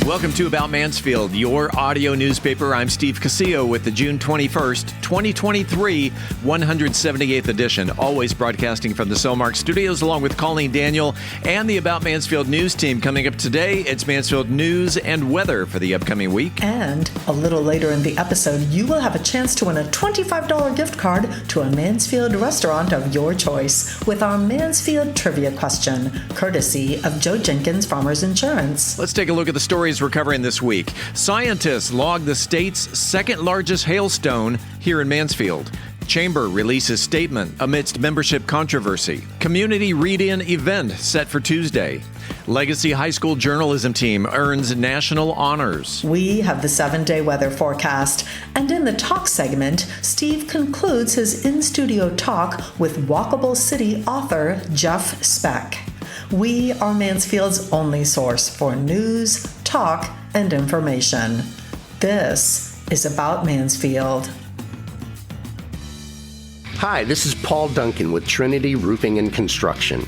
Welcome to About Mansfield, your audio newspaper. I'm Steve Casillo with the June 21st, 2023 178th edition, always broadcasting from the Cellmark Studios along with Colleen Daniel and the About Mansfield news team. Coming up today, it's Mansfield news and weather for the upcoming week. And a little later in the episode, you will have a chance to win a $25 gift card to a Mansfield restaurant of your choice with our Mansfield Trivia Question, courtesy of Joe Jenkins Farmers Insurance. Let's take a look at the stories we're covering this week. Scientists log the state's second largest hailstone here in Mansfield. Chamber releases statement amidst membership controversy. Community read-in event set for Tuesday. Legacy High School journalism team earns national honors. We have the 7-day weather forecast. And in the talk segment, Steve concludes his in-studio talk with Walkable City author Jeff Speck. We are Mansfield's only source for news, talk, and information. This is About Mansfield. Hi, this is Paul Duncan with Trinity Roofing and Construction.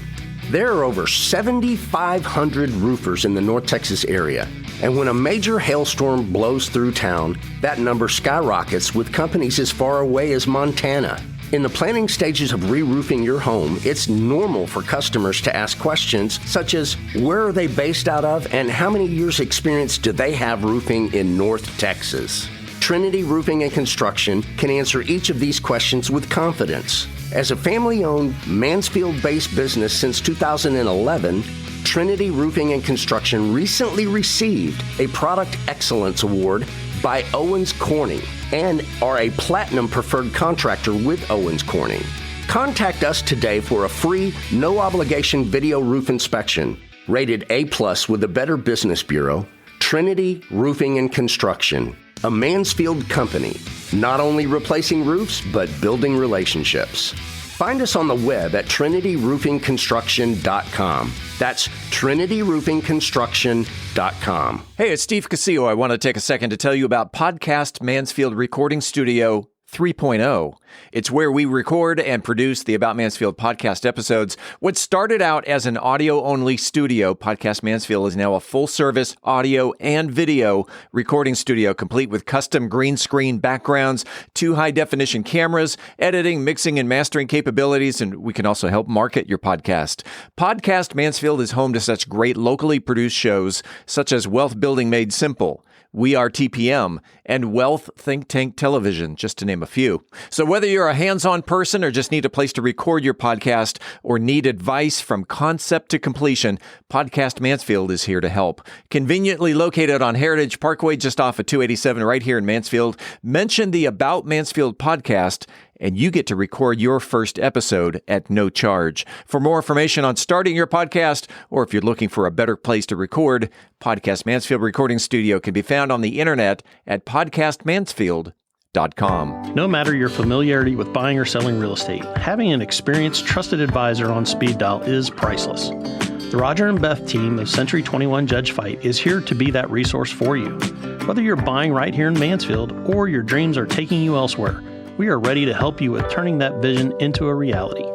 There are over 7,500 roofers in the North Texas area, and when a major hailstorm blows through town, that number skyrockets with companies as far away as Montana. In the planning stages of re-roofing your home, it's normal for customers to ask questions such as, where are they based out of and how many years experience do they have roofing in North Texas? Trinity Roofing and Construction can answer each of these questions with confidence. As a family-owned, Mansfield-based business since 2011, Trinity Roofing and Construction recently received a Product Excellence Award by Owens Corning and are a Platinum Preferred Contractor with Owens Corning. Contact us today for a free, no-obligation video roof inspection. Rated A+ with the Better Business Bureau, Trinity Roofing and Construction, a Mansfield company, not only replacing roofs, but building relationships. Find us on the web at trinityroofingconstruction.com. That's trinityroofingconstruction.com. Hey, it's Steve Casillo. I want to take a second to tell you about Podcast Mansfield Recording Studio 3.0. It's where we record and produce the About Mansfield podcast episodes. What started out as an audio-only studio, Podcast Mansfield is now a full-service audio and video recording studio, complete with custom green screen backgrounds, 2 high-definition cameras, editing, mixing, and mastering capabilities, and we can also help market your podcast. Podcast Mansfield is home to such great locally produced shows, such as Wealth Building Made Simple, We Are TPM, and Wealth Think Tank Television, just to name a few. So whether you're a hands-on person or just need a place to record your podcast or need advice from concept to completion, Podcast Mansfield is here to help. Conveniently located on Heritage Parkway, just off of 287 right here in Mansfield. Mention the About Mansfield podcast, and you get to record your first episode at no charge. For more information on starting your podcast, or if you're looking for a better place to record, Podcast Mansfield Recording Studio can be found on the internet at podcastmansfield.com. No matter your familiarity with buying or selling real estate, having an experienced, trusted advisor on speed dial is priceless. The Roger and Beth team of Century 21 Judge Fight is here to be that resource for you. Whether you're buying right here in Mansfield or your dreams are taking you elsewhere, we are ready to help you with turning that vision into a reality.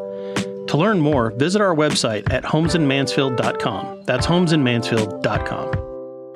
To learn more, visit our website at homesinmansfield.com. That's homesinmansfield.com.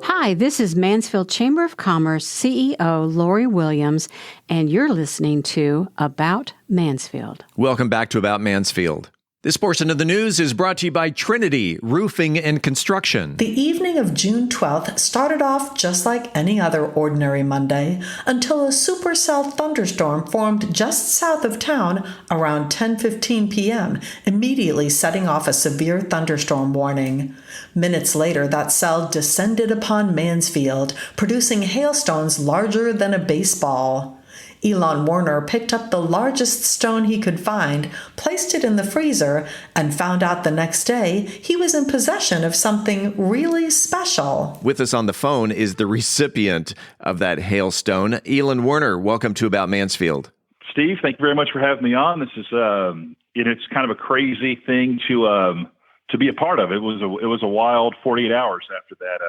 Hi, this is Mansfield Chamber of Commerce CEO Lori Williams, and you're listening to About Mansfield. Welcome back to About Mansfield. This portion of the news is brought to you by Trinity Roofing and Construction. The evening of June 12th started off just like any other ordinary Monday until a supercell thunderstorm formed just south of town around 10:15 p.m., immediately setting off a severe thunderstorm warning. Minutes later, that cell descended upon Mansfield, producing hailstones larger than a baseball. Elon Warner picked up the largest stone he could find, placed it in the freezer, and found out the next day he was in possession of something really special. With us on the phone is the recipient of that hailstone, Elon Warner. Welcome to About Mansfield. Steve, thank you very much for having me on. This is, it's kind of a crazy thing to be a part of. It was a wild 48 hours after that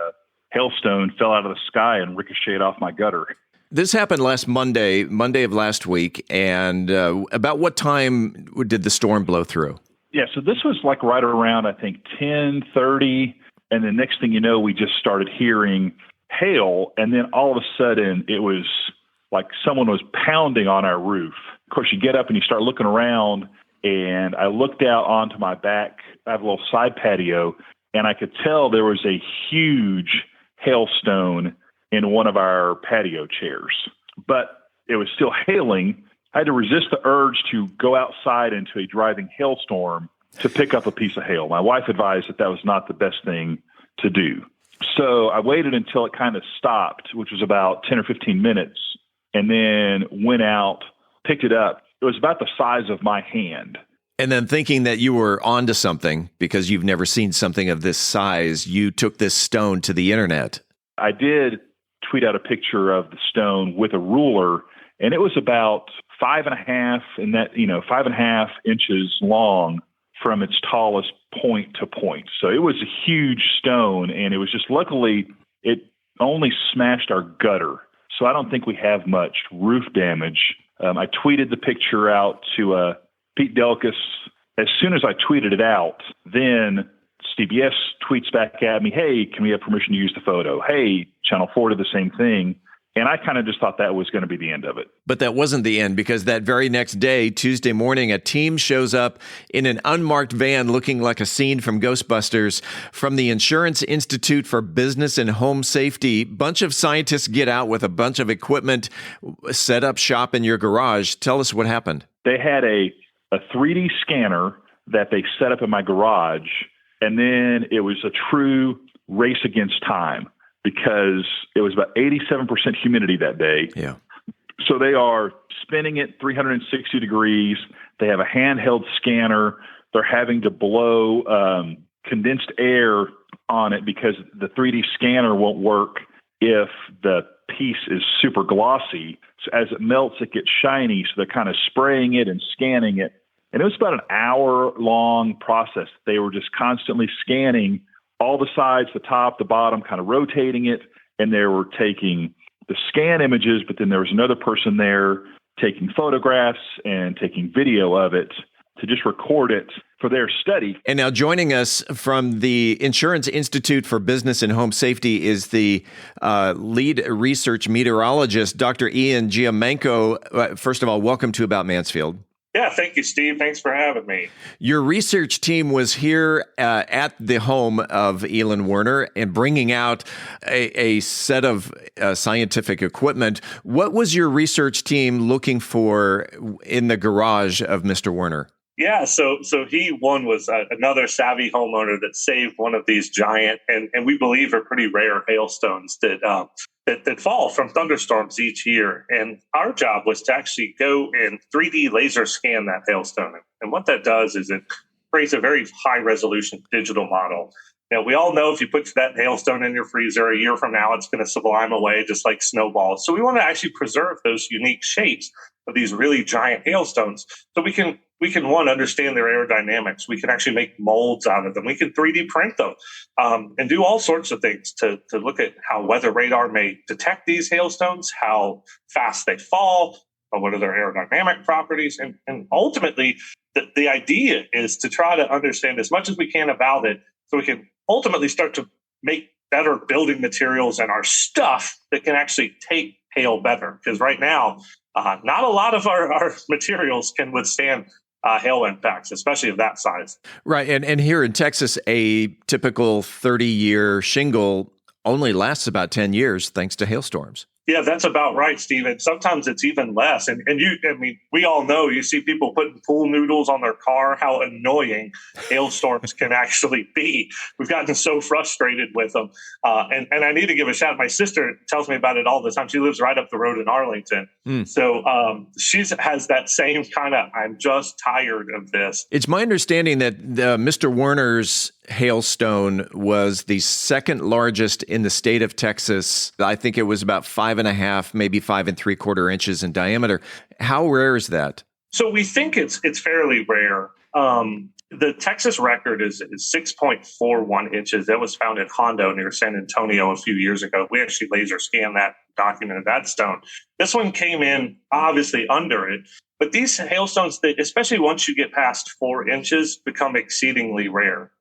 hailstone fell out of the sky and ricocheted off my gutter. This happened last Monday of last week, and about what time did the storm blow through? Yeah, so this was like right around, I think, 10:30, and the next thing you know, we just started hearing hail, and then all of a sudden it was like someone was pounding on our roof. Of course, you get up and you start looking around, and I looked out onto my back. I have a little side patio, and I could tell there was a huge hailstone in one of our patio chairs. But it was still hailing. I had to resist the urge to go outside into a driving hailstorm to pick up a piece of hail. My wife advised that was not the best thing to do. So I waited until it kind of stopped, which was about 10 or 15 minutes, and then went out, picked it up. It was about the size of my hand. And then thinking that you were onto something because you've never seen something of this size, you took this stone to the internet. I did tweet out a picture of the stone with a ruler, and it was about 5.5 inches long from its tallest point to point. So it was a huge stone, and it was just, luckily, it only smashed our gutter. So I don't think we have much roof damage. I tweeted the picture out to Pete Delkus. As soon as I tweeted it out, then CBS tweets back at me, hey, can we have permission to use the photo? Hey, Channel 4 did the same thing. And I kind of just thought that was going to be the end of it. But that wasn't the end, because that very next day, Tuesday morning, a team shows up in an unmarked van looking like a scene from Ghostbusters from the Insurance Institute for Business and Home Safety. Bunch of scientists get out with a bunch of equipment, set up shop in your garage. Tell us what happened. They had a 3D scanner that they set up in my garage, and then it was a true race against time, because it was about 87% humidity that day. Yeah. So they are spinning it 360 degrees. They have a handheld scanner. They're having to blow condensed air on it because the 3D scanner won't work if the piece is super glossy. So as it melts, it gets shiny. So they're kind of spraying it and scanning it. And it was about an hour-long process. They were just constantly scanning all the sides, the top, the bottom, kind of rotating it. And they were taking the scan images, but then there was another person there taking photographs and taking video of it to just record it for their study. And now joining us from the Insurance Institute for Business and Home Safety is the lead research meteorologist, Dr. Ian Giamenko. First of all, welcome to About Mansfield. Yeah, thank you, Steve. Thanks for having me. Your research team was here at the home of Elin Werner and bringing out a set of scientific equipment. What was your research team looking for in the garage of Mr. Werner? Yeah, so he was another savvy homeowner that saved one of these giant and we believe are pretty rare hailstones that fall from thunderstorms each year. And our job was to actually go and 3D laser scan that hailstone. And what that does is it creates a very high resolution digital model. Now, we all know if you put that hailstone in your freezer a year from now, it's going to sublime away just like snowballs. So we want to actually preserve those unique shapes of these really giant hailstones so we can one, understand their aerodynamics. We can actually make molds out of them. We can 3D print them and do all sorts of things to look at how weather radar may detect these hailstones, how fast they fall, what are their aerodynamic properties. And ultimately, the idea is to try to understand as much as we can about it so we can ultimately start to make better building materials and our stuff that can actually take hail better. Because right now, not a lot of our materials can withstand hail impacts, especially of that size. Right. And here in Texas, a typical 30-year shingle only lasts about 10 years thanks to hailstorms. Yeah, that's about right, Stephen. Sometimes it's even less. And we all know, you see people putting pool noodles on their car, how annoying hailstorms can actually be. We've gotten so frustrated with them. And I need to give a shout. My sister tells me about it all the time. She lives right up the road in Arlington. So she has that same kind of, I'm just tired of this. It's my understanding that Mr. Werner's hailstone was the second largest in the state of Texas. I think it was about 5.5, maybe 5 3/4 inches in diameter. How rare is that? So we think it's fairly rare. The Texas record is 6.41 inches. That was found in Hondo near San Antonio a few years ago. We actually laser scanned that, documented that stone. This one came in obviously under it, but these hailstones, especially once you get past 4 inches, become exceedingly rare.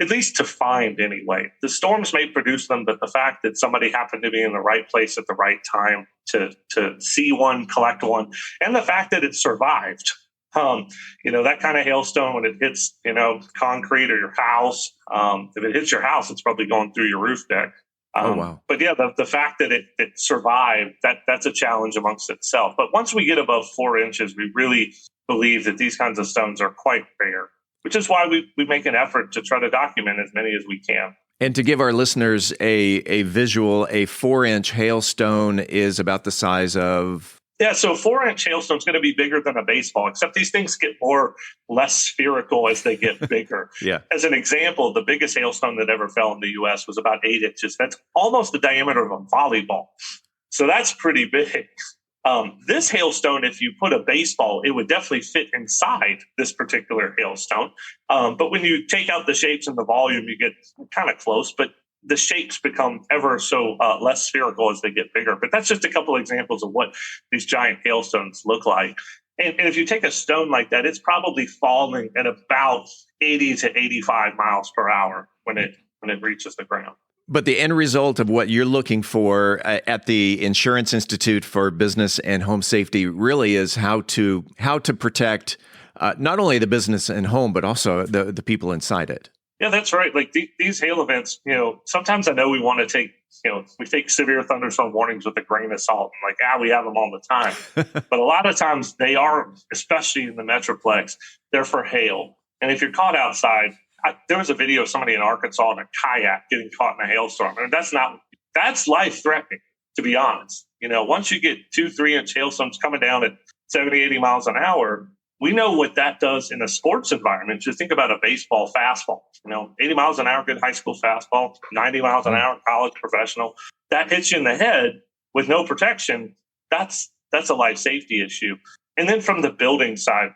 at least to find anyway. The storms may produce them, but the fact that somebody happened to be in the right place at the right time to see one, collect one, and the fact that it survived. That kind of hailstone, when it hits, concrete or your house, if it hits your house, it's probably going through your roof deck. Wow. But yeah, the fact that it survived, that's a challenge amongst itself. But once we get above 4 inches, we really believe that these kinds of stones are quite rare, which is why we make an effort to try to document as many as we can. And to give our listeners a visual, a 4-inch hailstone is about the size of... Yeah, so a 4-inch hailstone is going to be bigger than a baseball, except these things get less spherical as they get bigger. Yeah. As an example, the biggest hailstone that ever fell in the U.S. was about 8 inches. That's almost the diameter of a volleyball. So that's pretty big. This hailstone, if you put a baseball, it would definitely fit inside this particular hailstone. But when you take out the shapes and the volume, you get kind of close. But the shapes become ever so less spherical as they get bigger. But that's just a couple of examples of what these giant hailstones look like. And if you take a stone like that, it's probably falling at about 80 to 85 miles per hour when it reaches the ground. But the end result of what you're looking for at the Insurance Institute for Business and Home Safety really is how to protect not only the business and home, but also the people inside it. Yeah, that's right. Like these hail events, sometimes I know we want to take, we take severe thunderstorm warnings with a grain of salt. And like, we have them all the time. But a lot of times they are, especially in the Metroplex, they're for hail. And if you're caught outside, there was a video of somebody in Arkansas in a kayak getting caught in a hailstorm. And that's life threatening, to be honest. Once you get 2-3 inch hailstones coming down at 70, 80 miles an hour, we know what that does in a sports environment. Just think about a baseball fastball, 80 miles an hour, good high school fastball, 90 miles an hour, college professional. That hits you in the head with no protection. That's a life safety issue. And then from the building side,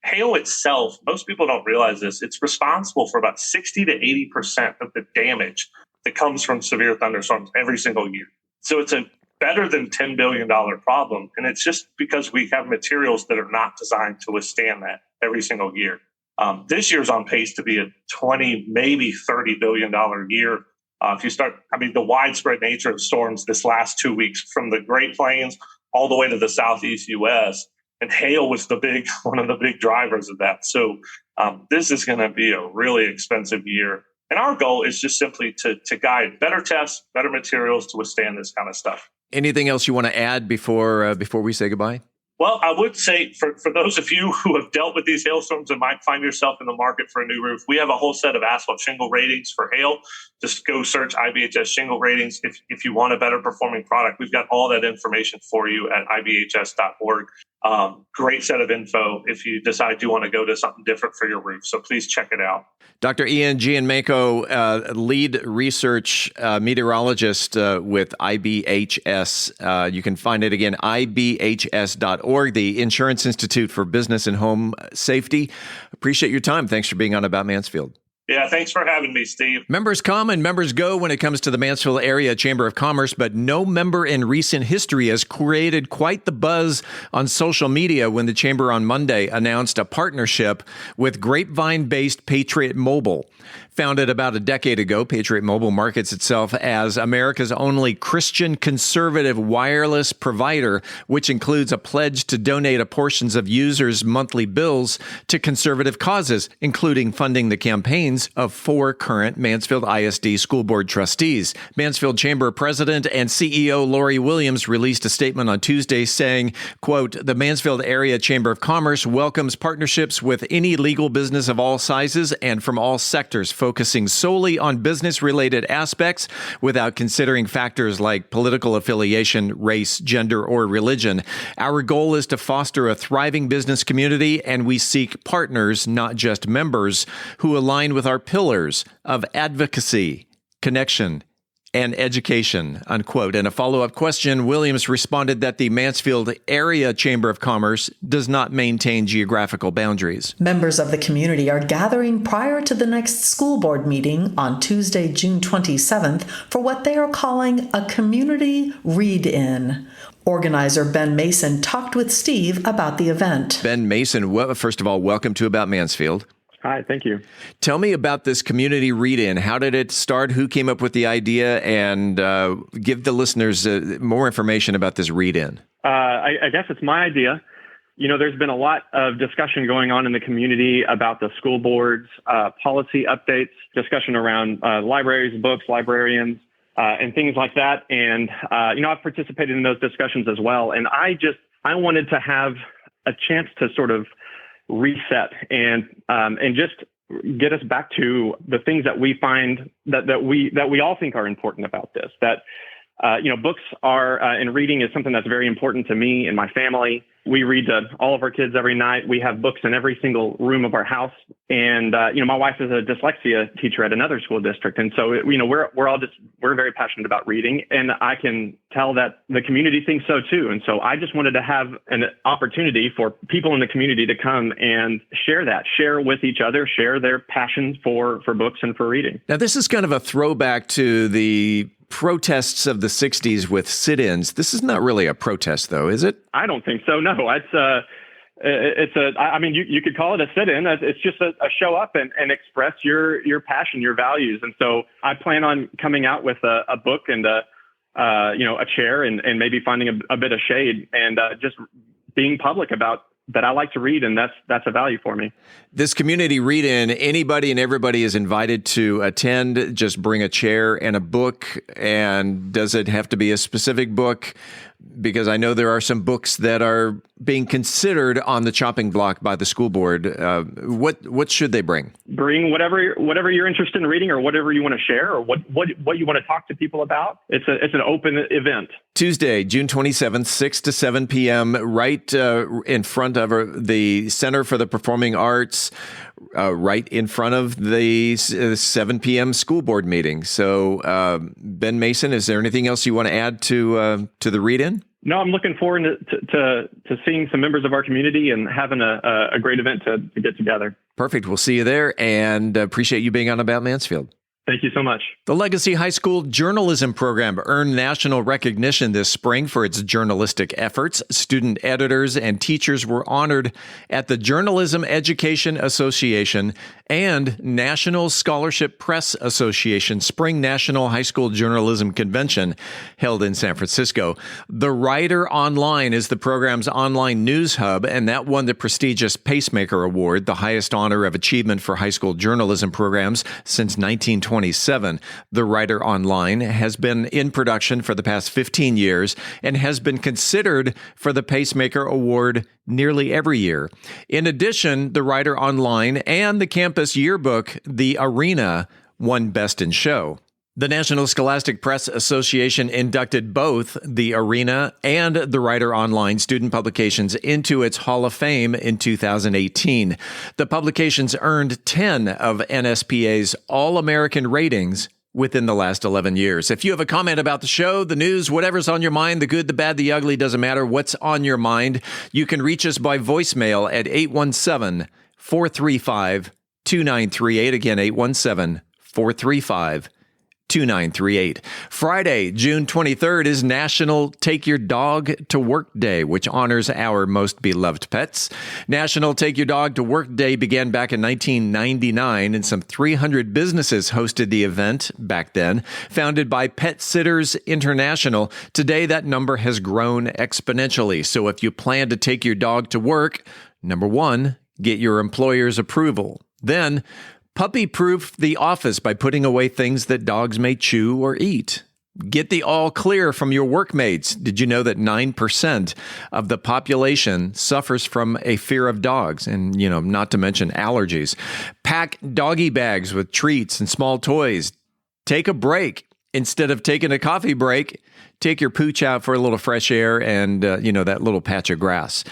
hail itself, most people don't realize this, it's responsible for about 60 to 80% of the damage that comes from severe thunderstorms every single year. So it's a better than $10 billion problem. And it's just because we have materials that are not designed to withstand that every single year. This year's on pace to be a 20, maybe $30 billion year. If you start, the widespread nature of storms this last 2 weeks from the Great Plains all the way to the Southeast U.S., and hail was one of the big drivers of that. So this is going to be a really expensive year. And our goal is just simply to guide better tests, better materials to withstand this kind of stuff. Anything else you want to add before we say goodbye? Well, I would say for those of you who have dealt with these hailstorms and might find yourself in the market for a new roof, we have a whole set of asphalt shingle ratings for hail. Just go search IBHS shingle ratings. If you want a better performing product, we've got all that information for you at ibhs.org. Great set of info if you decide you want to go to something different for your roof. So please check it out. Dr. Ian Gianmaico, lead research meteorologist with IBHS. You can find it again, ibhs.org, the Insurance Institute for Business and Home Safety. Appreciate your time. Thanks for being on About Mansfield. Yeah, thanks for having me, Steve. Members come and members go when it comes to the Mansfield Area Chamber of Commerce, but no member in recent history has created quite the buzz on social media when the Chamber on Monday announced a partnership with Grapevine-based Patriot Mobile. Founded about a decade ago, Patriot Mobile markets itself as America's only Christian conservative wireless provider, which includes a pledge to donate a portion of users' monthly bills to conservative causes, including funding the campaigns of 4 current Mansfield ISD school board trustees. Mansfield Chamber President and CEO Lori Williams released a statement on Tuesday saying, quote, "The Mansfield Area Chamber of Commerce welcomes partnerships with any legal business of all sizes and from all sectors, focusing solely on business-related aspects without considering factors like political affiliation, race, gender, or religion. Our goal is to foster a thriving business community, and we seek partners, not just members, who align with our pillars of advocacy, connection, and education," unquote. In a follow-up question, Williams responded that the Mansfield Area Chamber of Commerce does not maintain geographical boundaries. Members of the community are gathering prior to the next school board meeting on Tuesday, June 27th, for what they are calling a community read-in. Organizer Ben Mason talked with Steve about the event. Ben Mason, first of all, welcome to About Mansfield. Hi, thank you. Tell me about this community read-in. How did it start? Who came up with the idea? And give the listeners more information about this read-in. I guess it's my idea. There's been a lot of discussion going on in the community about the school board's policy updates, discussion around libraries, books, librarians, and things like that. And, I've participated in those discussions as well. And I wanted to have a chance to sort of reset and just get us back to the things that we find that we all think are important about this. That books are and reading is something that's very important to me and my family. We read to all of our kids every night. We have books in every single room of our house. And my wife is a dyslexia teacher at another school district, and so we're very passionate about reading, and I can tell that the community thinks so too. And so I just wanted to have an opportunity for people in the community to come and share with each other, share their passion for books and for reading. Now, this is kind of a throwback to the protests of the 60s with sit-ins. This is not really a protest, though, is it? I don't think so. No, you could call it a sit-in. It's just a show up and express your passion, your values. And so I plan on coming out with a book and a chair and maybe finding a bit of shade and just being public about that I like to read, and that's a value for me. This community read-in, anybody and everybody is invited to attend. Just bring a chair and a book. And does it have to be a specific book? Because I know there are some books that are being considered on the chopping block by the school board. What should they bring? Bring whatever you're interested in reading, or whatever you want to share, or what you want to talk to people about. It's an open event. Tuesday, June 27th, 6 to 7 p.m., right in front of the Center for the Performing Arts, right in front of the 7 p.m. school board meeting. So, Ben Mason, is there anything else you want to add to the read-in? No, I'm looking forward to seeing some members of our community and having a great event to get together. Perfect. We'll see you there, and appreciate you being on About Mansfield. Thank you so much. The Legacy High School Journalism Program earned national recognition this spring for its journalistic efforts. Student editors and teachers were honored at the Journalism Education Association and National Scholarship Press Association Spring National High School Journalism Convention held in San Francisco. The Writer Online is the program's online news hub, and that won the prestigious Pacemaker Award, the highest honor of achievement for high school journalism programs since 1927. The Writer Online has been in production for the past 15 years and has been considered for the Pacemaker Award nearly every year. In addition, the Writer Online and the campus yearbook, The Arena, won Best in Show. The National Scholastic Press Association inducted both the Arena and the Writer Online student publications into its Hall of Fame in 2018. The publications earned 10 of NSPA's All-American ratings within the last 11 years. If you have a comment about the show, the news, whatever's on your mind, the good, the bad, the ugly, doesn't matter what's on your mind, you can reach us by voicemail at 817-435-2938. Again, 817-435-2938. 2938. Friday, June 23rd is National Take Your Dog to Work Day, which honors our most beloved pets. National Take Your Dog to Work Day began back in 1999, and some 300 businesses hosted the event back then. Founded by Pet Sitters International, today that number has grown exponentially. So if you plan to take your dog to work, number one, get your employer's approval. Then, puppy-proof the office by putting away things that dogs may chew or eat. Get the all clear from your workmates. Did you know that 9% of the population suffers from a fear of dogs? And, not to mention allergies. Pack doggy bags with treats and small toys. Take a break. Instead of taking a coffee break, take your pooch out for a little fresh air and, that little patch of grass.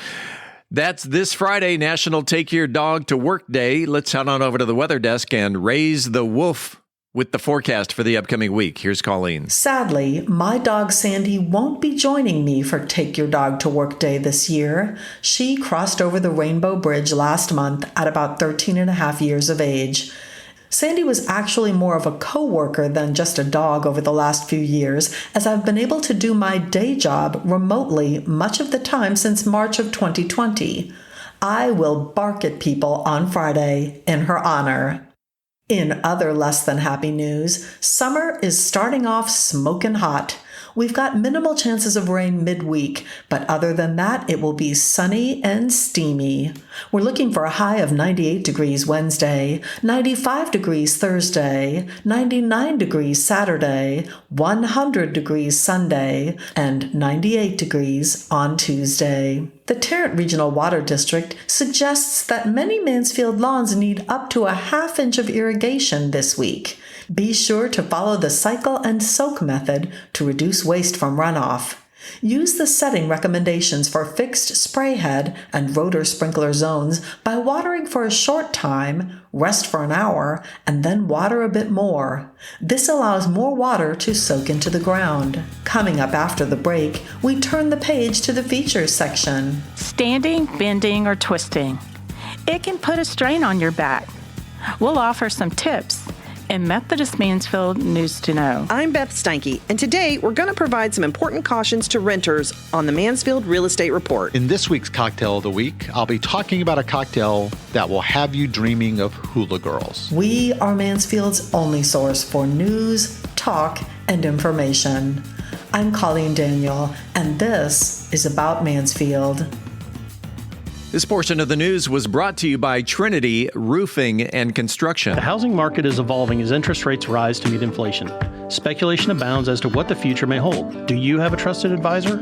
That's this Friday, National Take Your Dog to Work Day. Let's head on over to the weather desk and raise the woof with the forecast for the upcoming week. Here's Colleen. Sadly, my dog Sandy won't be joining me for Take Your Dog to Work Day this year. She crossed over the Rainbow Bridge last month at about 13 and a half years of age. Sandy was actually more of a co-worker than just a dog over the last few years, as I've been able to do my day job remotely much of the time since March of 2020. I will bark at people on Friday in her honor. In other less than happy news, summer is starting off smoking hot. We've got minimal chances of rain midweek, but other than that, it will be sunny and steamy. We're looking for a high of 98 degrees Wednesday, 95 degrees Thursday, 99 degrees Saturday, 100 degrees Sunday, and 98 degrees on Tuesday. The Tarrant Regional Water District suggests that many Mansfield lawns need up to a half inch of irrigation this week. Be sure to follow the cycle and soak method to reduce waste from runoff. Use the setting recommendations for fixed spray head and rotor sprinkler zones by watering for a short time, rest for an hour, and then water a bit more. This allows more water to soak into the ground. Coming up after the break, we turn the page to the features section. Standing, bending, or twisting. It can put a strain on your back. We'll offer some tips in Methodist Mansfield News to Know. I'm Beth Steinke, and today we're going to provide some important cautions to renters on the Mansfield Real Estate Report. In this week's Cocktail of the Week, I'll be talking about a cocktail that will have you dreaming of hula girls. We are Mansfield's only source for news, talk, and information. I'm Colleen Daniel, and this is About Mansfield. This portion of the news was brought to you by Trinity Roofing and Construction. The housing market is evolving as interest rates rise to meet inflation. Speculation abounds as to what the future may hold. Do you have a trusted advisor?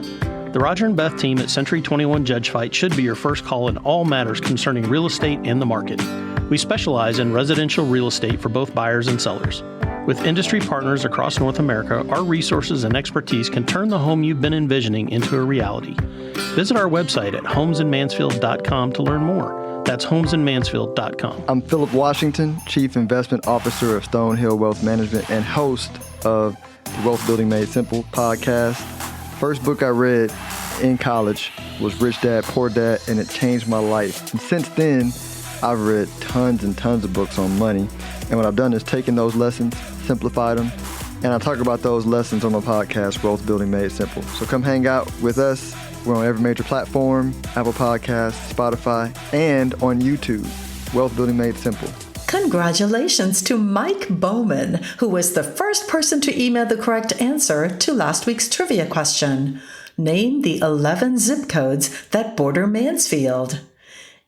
The Roger and Beth team at Century 21 Judge Fight should be your first call in all matters concerning real estate and the market. We specialize in residential real estate for both buyers and sellers. With industry partners across North America, our resources and expertise can turn the home you've been envisioning into a reality. Visit our website at homesinmansfield.com to learn more. That's homesinmansfield.com. I'm Philip Washington, Chief Investment Officer of Stonehill Wealth Management and host of the Wealth Building Made Simple podcast. First book I read in college was Rich Dad, Poor Dad, and it changed my life. And since then, I've read tons and tons of books on money. And what I've done is taken those lessons, simplified them, and I talk about those lessons on my podcast, Wealth Building Made Simple. So come hang out with us. We're on every major platform, Apple Podcasts, Spotify, and on YouTube, Wealth Building Made Simple. Congratulations to Mike Bowman, who was the first person to email the correct answer to last week's trivia question. Name the 11 zip codes that border Mansfield.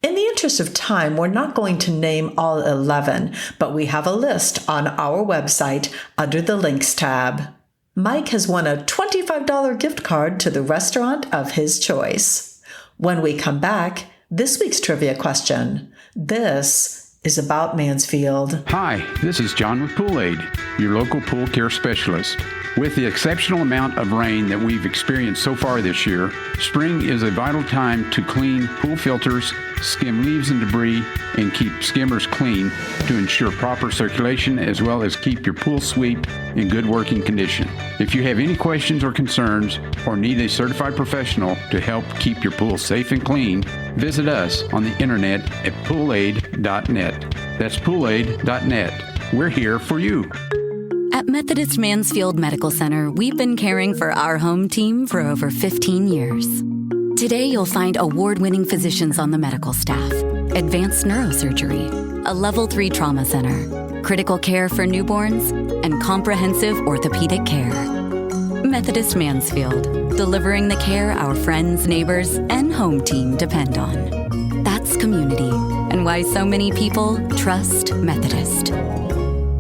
In the interest of time, we're not going to name all 11, but we have a list on our website under the Links tab. Mike has won a $25 gift card to the restaurant of his choice. When we come back, this week's trivia question. This is About Mansfield. Hi, this is John with Pool Aid, your local pool care specialist. With the exceptional amount of rain that we've experienced so far this year, spring is a vital time to clean pool filters, skim leaves and debris, and keep skimmers clean to ensure proper circulation as well as keep your pool sweep in good working condition. If you have any questions or concerns or need a certified professional to help keep your pool safe and clean, visit us on the internet at poolaid.net. That's poolaid.net. We're here for you. At Methodist Mansfield Medical Center, we've been caring for our home team for over 15 years. Today, you'll find award-winning physicians on the medical staff, advanced neurosurgery, a Level 3 trauma center, critical care for newborns, and comprehensive orthopedic care. Methodist Mansfield, delivering the care our friends, neighbors, and home team depend on. That's community, and why so many people trust Methodist.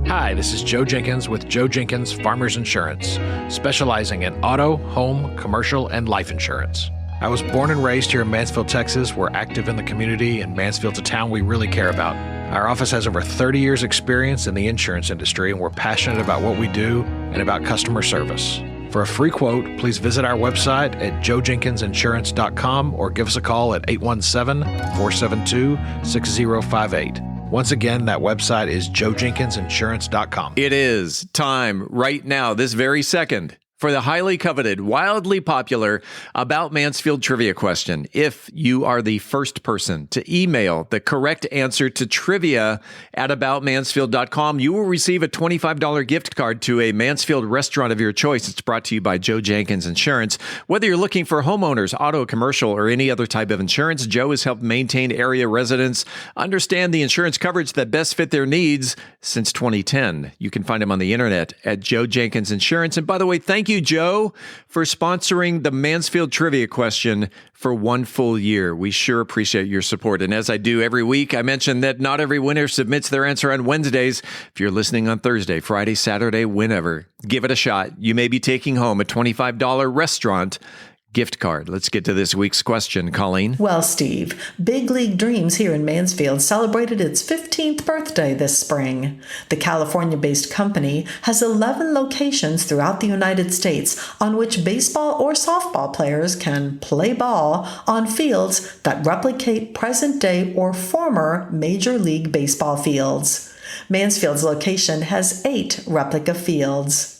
Hi, this is Joe Jenkins with Joe Jenkins Farmers Insurance, specializing in auto, home, commercial, and life insurance. I was born and raised here in Mansfield, Texas. We're active in the community, and Mansfield's a town we really care about. Our office has over 30 years experience in the insurance industry, and we're passionate about what we do and about customer service. For a free quote, please visit our website at joejenkinsinsurance.com or give us a call at 817-472-6058. Once again, that website is joejenkinsinsurance.com. It is time right now, this very second, for the highly coveted, wildly popular About Mansfield Trivia Question. If you are the first person to email the correct answer to trivia@aboutmansfield.com, you will receive a $25 gift card to a Mansfield restaurant of your choice. It's brought to you by Joe Jenkins Insurance. Whether you're looking for homeowners, auto, commercial, or any other type of insurance, Joe has helped maintain area residents understand the insurance coverage that best fit their needs since 2010. You can find him on the internet at Joe Jenkins Insurance. And by the way, thank you, Joe, for sponsoring the Mansfield Trivia Question for one full year. We sure appreciate your support. And as I do every week, I mention that not every winner submits their answer on Wednesdays. If you're listening on Thursday, Friday, Saturday, whenever, give it a shot. You may be taking home a $25 restaurant gift card. Let's get to this week's question, Colleen. Well, Steve, Big League Dreams here in Mansfield celebrated its 15th birthday this spring. The California-based company has 11 locations throughout the United States on which baseball or softball players can play ball on fields that replicate present-day or former Major League Baseball fields. Mansfield's location has 8 replica fields.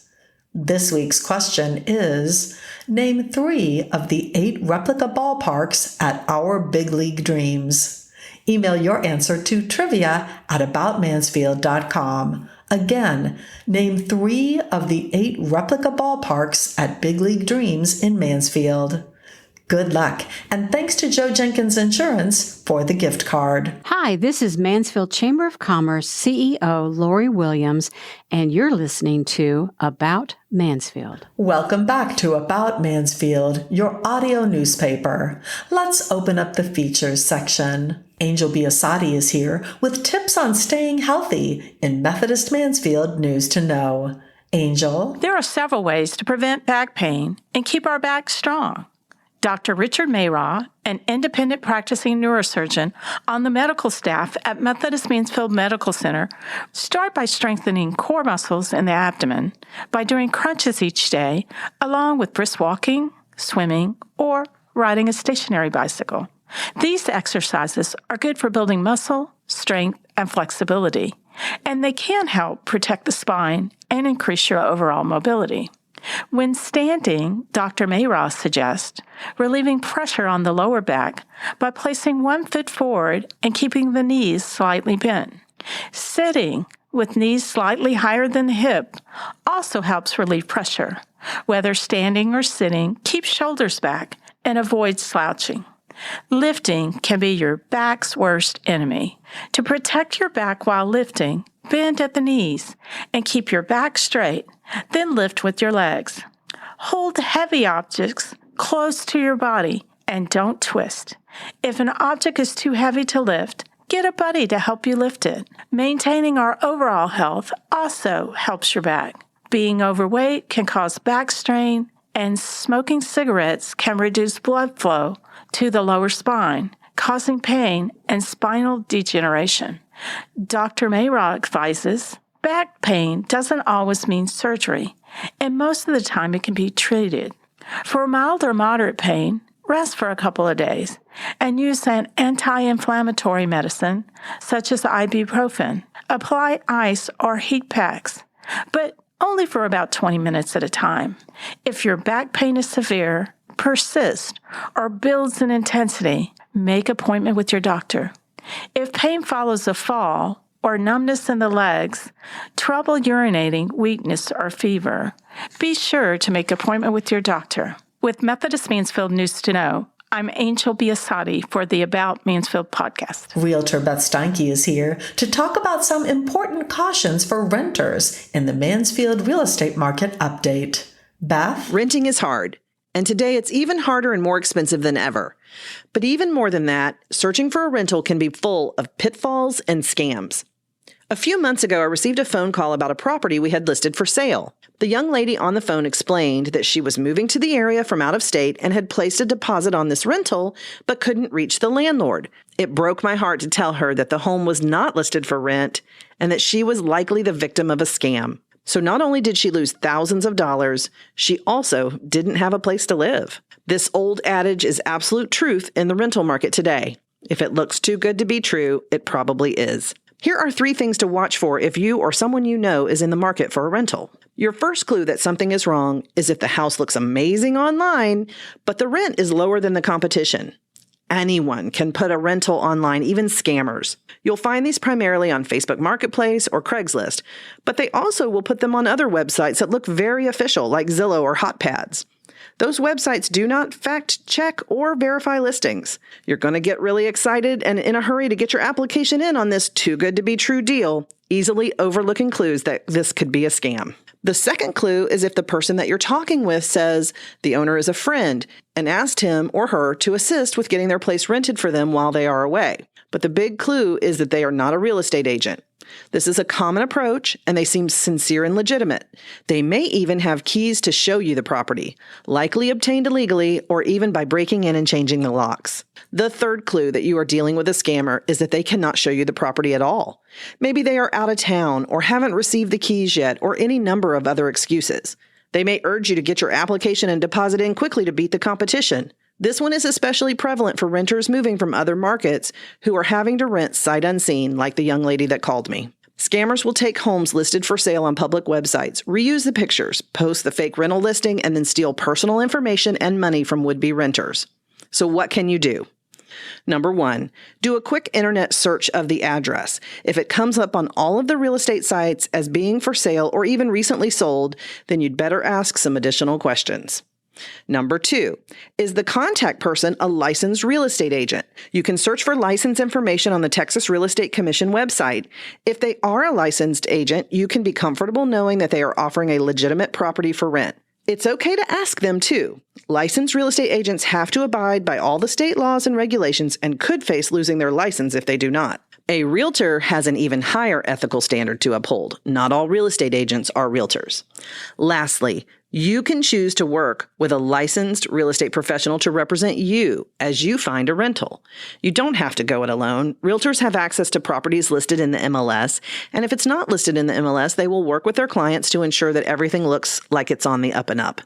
This week's question is, name 3 of the 8 replica ballparks at our Big League Dreams. Email your answer to trivia@aboutmansfield.com. Again, name 3 of the 8 replica ballparks at Big League Dreams in Mansfield. Good luck, and thanks to Joe Jenkins Insurance for the gift card. Hi, this is Mansfield Chamber of Commerce CEO Lori Williams, and you're listening to About Mansfield. Welcome back to About Mansfield, your audio newspaper. Let's open up the features section. Angel Biasatti is here with tips on staying healthy in Methodist Mansfield News to Know. Angel? There are several ways to prevent back pain and keep our back strong. Dr. Richard Mayraw, an independent practicing neurosurgeon on the medical staff at Methodist Mansfield Medical Center, start by strengthening core muscles in the abdomen by doing crunches each day, along with brisk walking, swimming, or riding a stationary bicycle. These exercises are good for building muscle, strength, and flexibility, and they can help protect the spine and increase your overall mobility. When standing, Dr. Mayraw suggests relieving pressure on the lower back by placing one foot forward and keeping the knees slightly bent. Sitting with knees slightly higher than the hip also helps relieve pressure. Whether standing or sitting, keep shoulders back and avoid slouching. Lifting can be your back's worst enemy. To protect your back while lifting, bend at the knees and keep your back straight. Then lift with your legs. Hold heavy objects close to your body and don't twist. If an object is too heavy to lift, get a buddy to help you lift it. Maintaining our overall health also helps your back. Being overweight can cause back strain, and smoking cigarettes can reduce blood flow to the lower spine, causing pain and spinal degeneration. Dr. Mayraw advises, back pain doesn't always mean surgery, and most of the time it can be treated. For mild or moderate pain, rest for a couple of days and use an anti-inflammatory medicine such as ibuprofen. Apply ice or heat packs, but only for about 20 minutes at a time. If your back pain is severe, persists, or builds in intensity, make an appointment with your doctor. If pain follows a fall or numbness in the legs, trouble urinating, weakness, or fever, be sure to make an appointment with your doctor. With Methodist Mansfield News to Know, I'm Angel Biasatti for the About Mansfield podcast. Realtor Beth Steinke is here to talk about some important cautions for renters in the Mansfield Real Estate Market update. Beth? Renting is hard, and today it's even harder and more expensive than ever. But even more than that, searching for a rental can be full of pitfalls and scams. A few months ago, I received a phone call about a property we had listed for sale. The young lady on the phone explained that she was moving to the area from out of state and had placed a deposit on this rental, but couldn't reach the landlord. It broke my heart to tell her that the home was not listed for rent and that she was likely the victim of a scam. So not only did she lose thousands of dollars, she also didn't have a place to live. This old adage is absolute truth in the rental market today. If it looks too good to be true, it probably is. Here are 3 things to watch for if you or someone you know is in the market for a rental. Your first clue that something is wrong is if the house looks amazing online, but the rent is lower than the competition. Anyone can put a rental online, even scammers. You'll find these primarily on Facebook Marketplace or Craigslist, but they also will put them on other websites that look very official, like Zillow or HotPads. Those websites do not fact check or verify listings. You're going to get really excited and in a hurry to get your application in on this too good to be true deal, easily overlooking clues that this could be a scam. The second clue is if the person that you're talking with says the owner is a friend and asked him or her to assist with getting their place rented for them while they are away. But the big clue is that they are not a real estate agent. This is a common approach, and they seem sincere and legitimate. They may even have keys to show you the property, likely obtained illegally or even by breaking in and changing the locks. The third clue that you are dealing with a scammer is that they cannot show you the property at all. Maybe they are out of town or haven't received the keys yet or any number of other excuses. They may urge you to get your application and deposit in quickly to beat the competition. This one is especially prevalent for renters moving from other markets who are having to rent sight unseen, like the young lady that called me. Scammers will take homes listed for sale on public websites, reuse the pictures, post the fake rental listing, and then steal personal information and money from would-be renters. So what can you do? Number 1, do a quick internet search of the address. If it comes up on all of the real estate sites as being for sale or even recently sold, then you'd better ask some additional questions. Number 2, is the contact person a licensed real estate agent? You can search for license information on the Texas Real Estate Commission website. If they are a licensed agent, you can be comfortable knowing that they are offering a legitimate property for rent. It's okay to ask them too. Licensed real estate agents have to abide by all the state laws and regulations and could face losing their license if they do not. A realtor has an even higher ethical standard to uphold. Not all real estate agents are realtors. Lastly, you can choose to work with a licensed real estate professional to represent you as you find a rental. You don't have to go it alone. Realtors have access to properties listed in the MLS, and if it's not listed in the MLS, they will work with their clients to ensure that everything looks like it's on the up and up.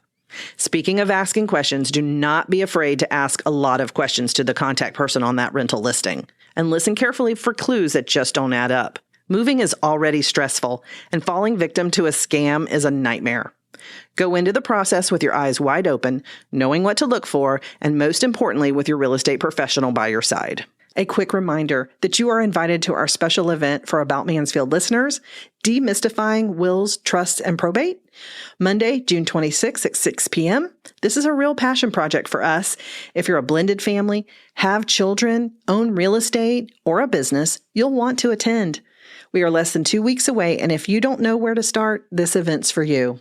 Speaking of asking questions, do not be afraid to ask a lot of questions to the contact person on that rental listing, and listen carefully for clues that just don't add up. Moving is already stressful, and falling victim to a scam is a nightmare. Go into the process with your eyes wide open, knowing what to look for, and most importantly, with your real estate professional by your side. A quick reminder that you are invited to our special event for About Mansfield listeners, Demystifying Wills, Trusts, and Probate, Monday, June 26th at 6 p.m. This is a real passion project for us. If you're a blended family, have children, own real estate, or a business, you'll want to attend. We are less than 2 weeks away, and if you don't know where to start, this event's for you.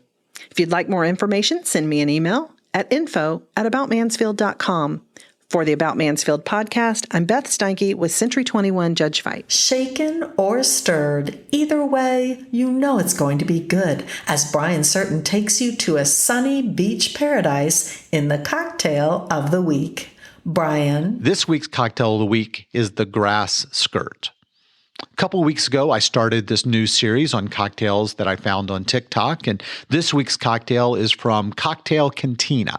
If you'd like more information, send me an email at info@aboutmansfield.com. For the About Mansfield podcast, I'm Beth Steinke with Century 21 Judge Fight. Shaken or stirred, either way, you know it's going to be good as Brian Certain takes you to a sunny beach paradise in the cocktail of the week. Brian. This week's cocktail of the week is the grass skirt. A couple of weeks ago, I started this new series on cocktails that I found on TikTok, and this week's cocktail is from Cocktail Cantina.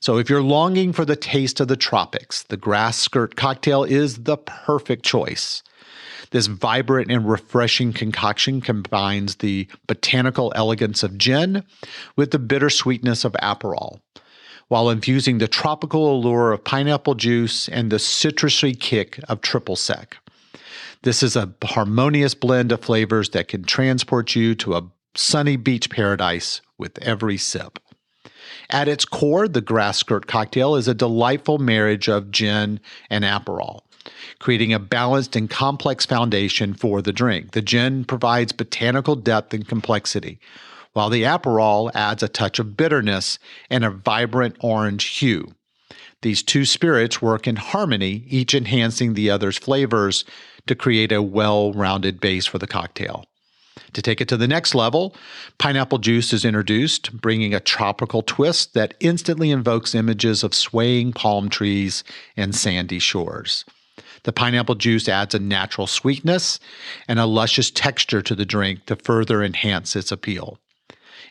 So if you're longing for the taste of the tropics, the grass skirt cocktail is the perfect choice. This vibrant and refreshing concoction combines the botanical elegance of gin with the bittersweetness of Aperol, while infusing the tropical allure of pineapple juice and the citrusy kick of triple sec. This is a harmonious blend of flavors that can transport you to a sunny beach paradise with every sip. At its core, the grass skirt cocktail is a delightful marriage of gin and Aperol, creating a balanced and complex foundation for the drink. The gin provides botanical depth and complexity, while the Aperol adds a touch of bitterness and a vibrant orange hue. These two spirits work in harmony, each enhancing the other's flavors to create a well-rounded base for the cocktail. To take it to the next level, pineapple juice is introduced, bringing a tropical twist that instantly invokes images of swaying palm trees and sandy shores. The pineapple juice adds a natural sweetness and a luscious texture to the drink to further enhance its appeal.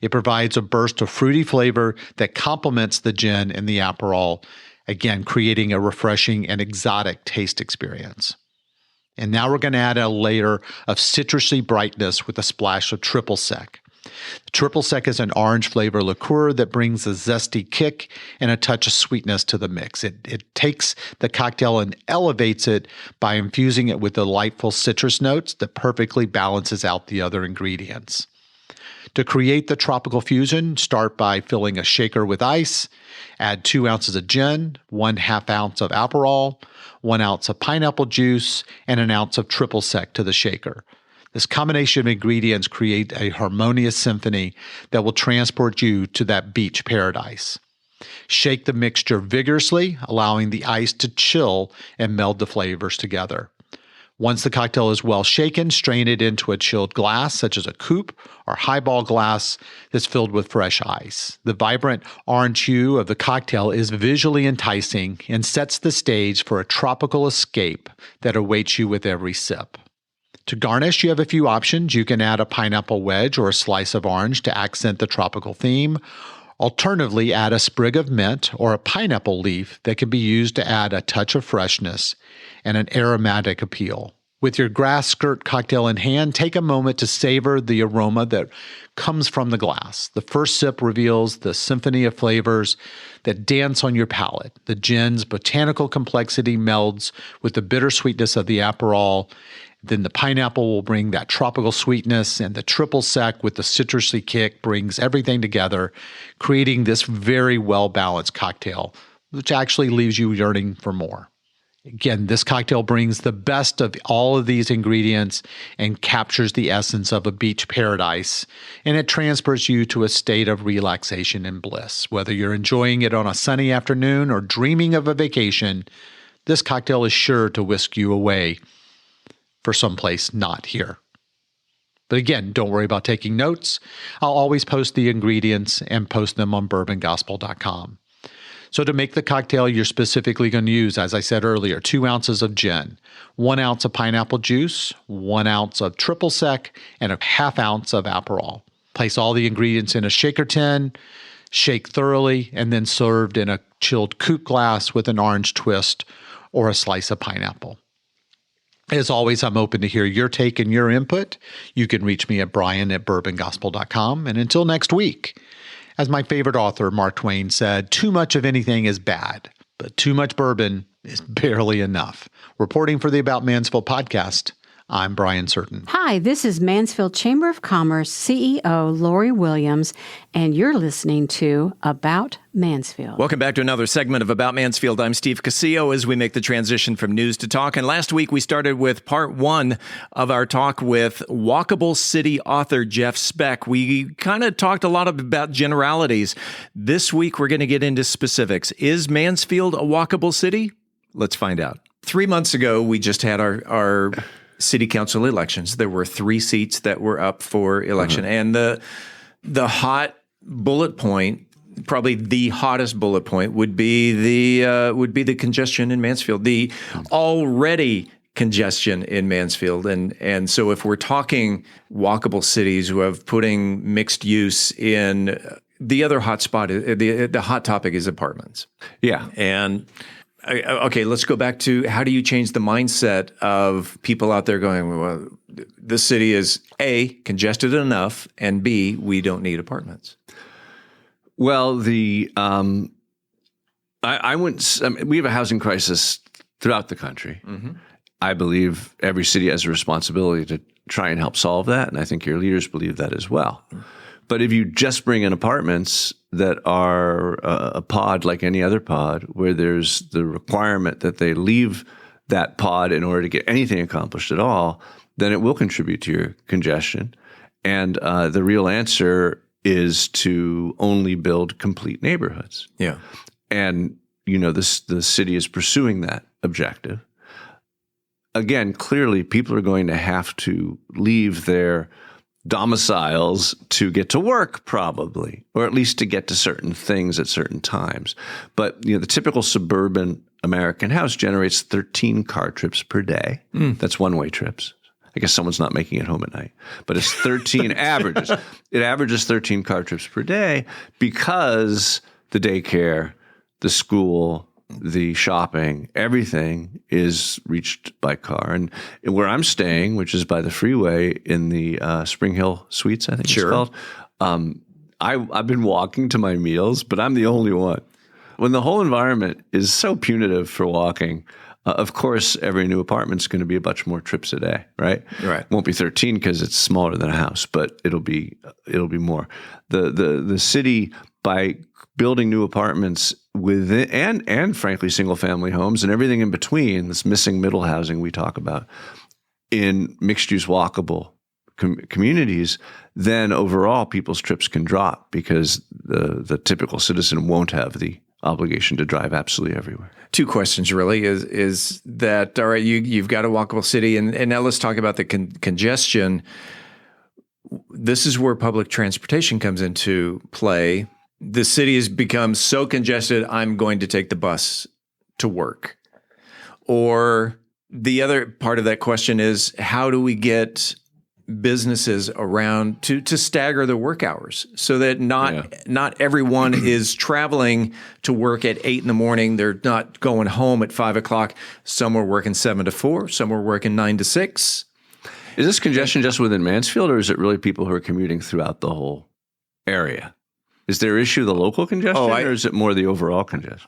It provides a burst of fruity flavor that complements the gin and the Aperol, again creating a refreshing and exotic taste experience. And now we're going to add a layer of citrusy brightness with a splash of triple sec. Triple Sec is an orange flavor liqueur that brings a zesty kick and a touch of sweetness to the mix. It takes the cocktail and elevates it by infusing it with delightful citrus notes that perfectly balances out the other ingredients. To create the tropical fusion, start by filling a shaker with ice, add 2 ounces of gin, 1/2 ounce of Aperol, 1 ounce of pineapple juice, and 1 ounce of Triple Sec to the shaker. This combination of ingredients create a harmonious symphony that will transport you to that beach paradise. Shake the mixture vigorously, allowing the ice to chill and meld the flavors together. Once the cocktail is well shaken, strain it into a chilled glass, such as a coupe or highball glass that's filled with fresh ice. The vibrant orange hue of the cocktail is visually enticing and sets the stage for a tropical escape that awaits you with every sip. To garnish, you have a few options. You can add a pineapple wedge or a slice of orange to accent the tropical theme. Alternatively, add a sprig of mint or a pineapple leaf that can be used to add a touch of freshness and an aromatic appeal. With your grass skirt cocktail in hand, take a moment to savor the aroma that comes from the glass. The first sip reveals the symphony of flavors that dance on your palate. The gin's botanical complexity melds with the bittersweetness of the Aperol. Then the pineapple will bring that tropical sweetness, and the Triple Sec with the citrusy kick brings everything together, creating this very well-balanced cocktail, which actually leaves you yearning for more. Again, this cocktail brings the best of all of these ingredients and captures the essence of a beach paradise, and it transports you to a state of relaxation and bliss. Whether you're enjoying it on a sunny afternoon or dreaming of a vacation, this cocktail is sure to whisk you away for someplace not here. But again, don't worry about taking notes. I'll always post the ingredients and post them on bourbongospel.com. So to make the cocktail you're specifically going to use, as I said earlier, 2 ounces of gin, 1 ounce of pineapple juice, 1 ounce of Triple Sec, and 1/2 ounce of Aperol. Place all the ingredients in a shaker tin, shake thoroughly, and then served in a chilled coupe glass with an orange twist or a slice of pineapple. As always, I'm open to hear your take and your input. You can reach me at brian@bourbongospel.com. And until next week, as my favorite author, Mark Twain, said, too much of anything is bad, but too much bourbon is barely enough. Reporting for the About Mansfield podcast, I'm Brian Certain. Hi, this is Mansfield Chamber of Commerce CEO Lori Williams, and you're listening to About Mansfield. Welcome back to another segment of About Mansfield. I'm Steve Casillo as we make the transition from news to talk. And last week we started with part 1 of our talk with Walkable City author Jeff Speck. We kind of talked a lot about generalities. This week we're going to get into specifics. Is Mansfield a walkable city? Let's find out. 3 months ago, we just had our city council elections. There were 3 seats that were up for election. And the hot bullet point, probably the hottest bullet point, would be the congestion in Mansfield, the already congestion in Mansfield. And so if we're talking walkable cities who have putting mixed use in, the other hot spot, the hot topic is apartments. Yeah. And okay, let's go back to how do you change the mindset of people out there going, well, this city is A, congested enough, and B, we don't need apartments. Well, we have a housing crisis throughout the country. Mm-hmm. I believe every city has a responsibility to try and help solve that, and I think your leaders believe that as well. Mm-hmm. But if you just bring in apartments that are a pod like any other pod, where there's the requirement that they leave that pod in order to get anything accomplished at all, then it will contribute to your congestion. And the real answer is to only build complete neighborhoods. Yeah. And, the city is pursuing that objective. Again, clearly, people are going to have to leave their domiciles to get to work, probably, or at least to get to certain things at certain times. But the typical suburban American house generates 13 car trips per day. That's one-way trips. I guess someone's not making it home at night, but it's 13 averages. It averages 13 car trips per day because the daycare, the school, the shopping, everything is reached by car. And where I'm staying, which is by the freeway in the Spring Hill Suites, I think it's called, I've been walking to my meals, but I'm the only one. When the whole environment is so punitive for walking, of course, every new apartment's going to be a bunch more trips a day, right? Right. Won't be 13 because it's smaller than a house, but it'll be more. The city, by building new apartments within and frankly single family homes and everything in between, this missing middle housing we talk about in mixed use walkable communities, then overall people's trips can drop because the typical citizen won't have the obligation to drive absolutely everywhere. Two questions really is that, all right, you've got a walkable city, and now let's talk about the congestion. This is where public transportation comes into play. The city has become so congested, I'm going to take the bus to work. Or the other part of that question is, how do we get businesses around to stagger their work hours so that not everyone is traveling to work at 8 a.m. They're not going home at 5 o'clock. Some are working 7 to 4. Some are working 9 to 6. Is this congestion just within Mansfield, or is it really people who are commuting throughout the whole area? Is there issue the local congestion, or is it more the overall congestion?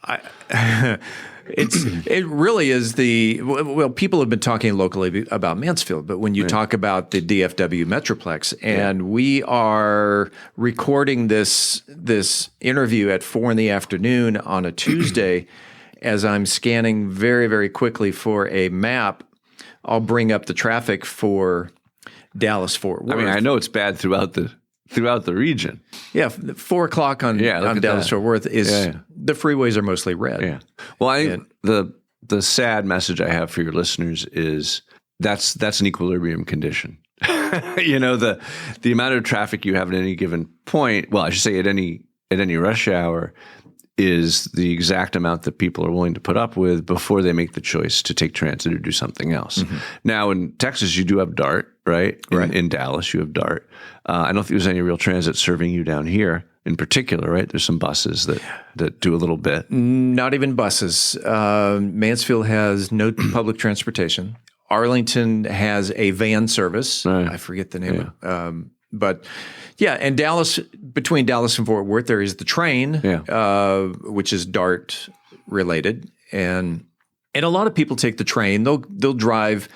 It really is people have been talking locally about Mansfield, but when you talk about the DFW Metroplex, and we are recording this interview at 4 p.m. on a Tuesday, as I'm scanning very, very quickly for a map, I'll bring up the traffic for Dallas-Fort Worth. I mean, I know it's bad throughout the region. Yeah, 4 o'clock on Dallas-Fort Worth is the freeways are mostly red. Yeah. Well, I think the sad message I have for your listeners is that's an equilibrium condition. The amount of traffic you have at any given point, well, I should say at any rush hour, is the exact amount that people are willing to put up with before they make the choice to take transit or do something else. Mm-hmm. Now, in Texas, you do have DART, right? In Dallas, you have DART. I don't think there's any real transit serving you down here in particular, right? There's some buses that do a little bit. Not even buses. Mansfield has no public transportation. Arlington has a van service. Right. I forget the name of but yeah, and between Dallas and Fort Worth, there is the train, which is DART related, and a lot of people take the train. They'll drive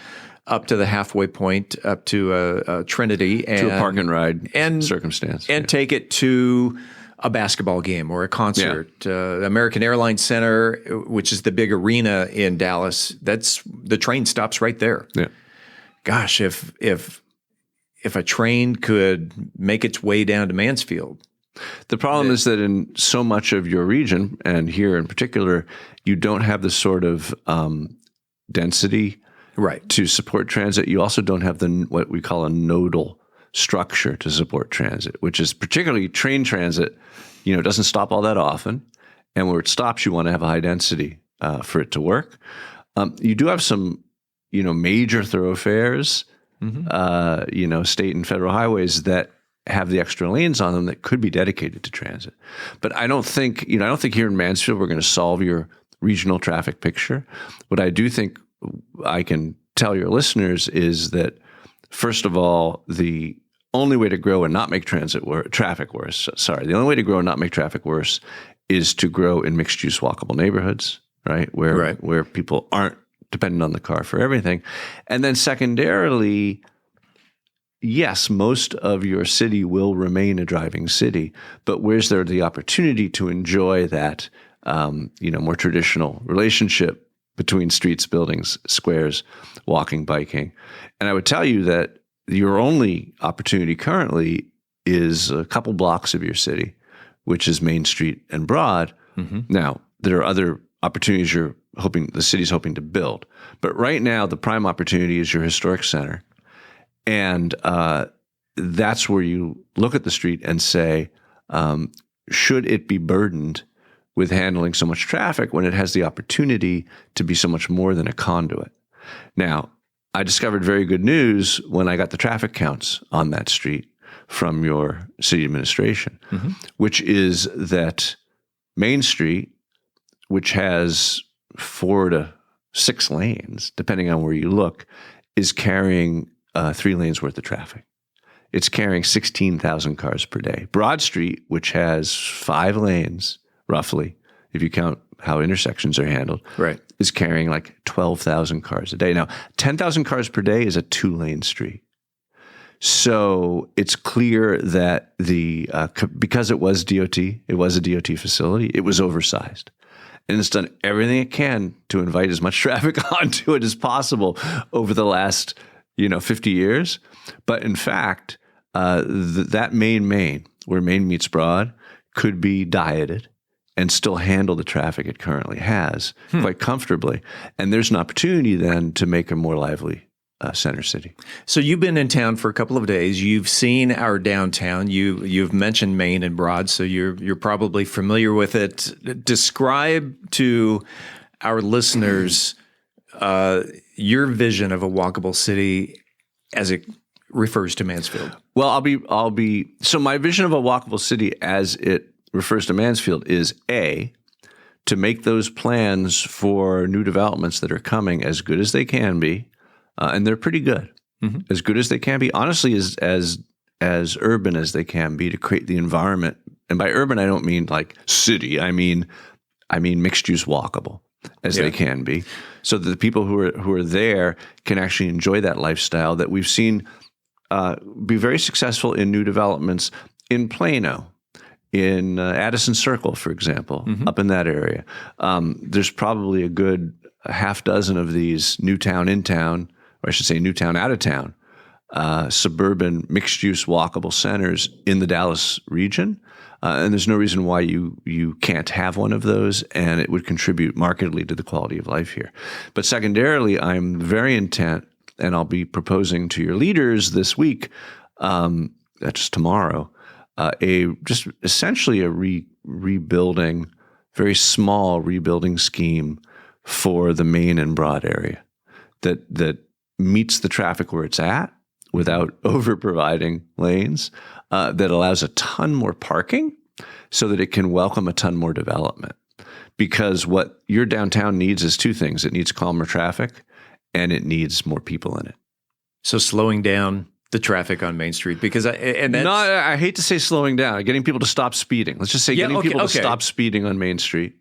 up to the halfway point, up to Trinity, and to a park and ride circumstance, and take it to a basketball game or a concert. American Airlines Center, which is the big arena in Dallas, the train stops right there. Yeah. Gosh, if a train could make its way down to Mansfield. The problem is that in so much of your region, and here in particular, you don't have the sort of density to support transit. You also don't have what we call a nodal structure to support transit, which is particularly train transit. It doesn't stop all that often. And where it stops, you want to have a high density for it to work. You do have some, major thoroughfares, state and federal highways that have the extra lanes on them that could be dedicated to transit. But I don't think here in Mansfield we're going to solve your regional traffic picture. What I do think I can tell your listeners is that, first of all, the only way to grow and not make traffic worse is to grow in mixed-use walkable neighborhoods, right? Where people aren't dependent on the car for everything. And then secondarily, yes, most of your city will remain a driving city, but where's there the opportunity to enjoy that, more traditional relationship between streets, buildings, squares, walking, biking? And I would tell you that your only opportunity currently is a couple blocks of your city, which is Main Street and Broad. Mm-hmm. Now, there are other opportunities the city's hoping to build. But right now, the prime opportunity is your historic center. And that's where you look at the street and say, should it be burdened with handling so much traffic when it has the opportunity to be so much more than a conduit? Now, I discovered very good news when I got the traffic counts on that street from your city administration, which is that Main Street, which has 4 to 6 lanes, depending on where you look, is carrying 3 lanes worth of traffic. It's carrying 16,000 cars per day. Broad Street, which has 5 lanes, roughly, if you count how intersections are handled, right, is carrying like 12,000 cars a day. Now, 10,000 cars per day is a 2-lane street. So it's clear that because it was DOT, it was a DOT facility, it was oversized. And it's done everything it can to invite as much traffic onto it as possible over the last 50 years. But in fact, that main, where Main meets Broad, could be dieted and still handle the traffic it currently has quite comfortably. And there's an opportunity then to make a more lively center city. So you've been in town for a couple of days. You've seen our downtown. You've mentioned Main and Broad, so you're probably familiar with it. Describe to our listeners your vision of a walkable city as it refers to Mansfield. Well, I'll be. So my vision of a walkable city as it refers to Mansfield is A, to make those plans for new developments that are coming as good as they can be. And they're pretty good, as good as they can be. Honestly, as urban as they can be to create the environment. And by urban, I don't mean like city. I mean mixed use walkable as they can be, so that the people who are there can actually enjoy that lifestyle that we've seen be very successful in new developments in Plano, in Addison Circle, for example, up in that area. There's probably a good half dozen of these new town in town, or I should say new town out of town, suburban mixed-use walkable centers in the Dallas region. And there's no reason why you can't have one of those, and it would contribute markedly to the quality of life here. But secondarily, I'm very intent, and I'll be proposing to your leaders this week, that's tomorrow, just essentially a rebuilding, very small rebuilding scheme for the Main and Broad area that meets the traffic where it's at without over providing lanes, that allows a ton more parking so that it can welcome a ton more development. Because what your downtown needs is 2 things. It needs calmer traffic and it needs more people in it. So slowing down the traffic on Main Street, because I hate to say slowing down, getting people to stop speeding. Let's just say getting people to stop speeding on Main Street.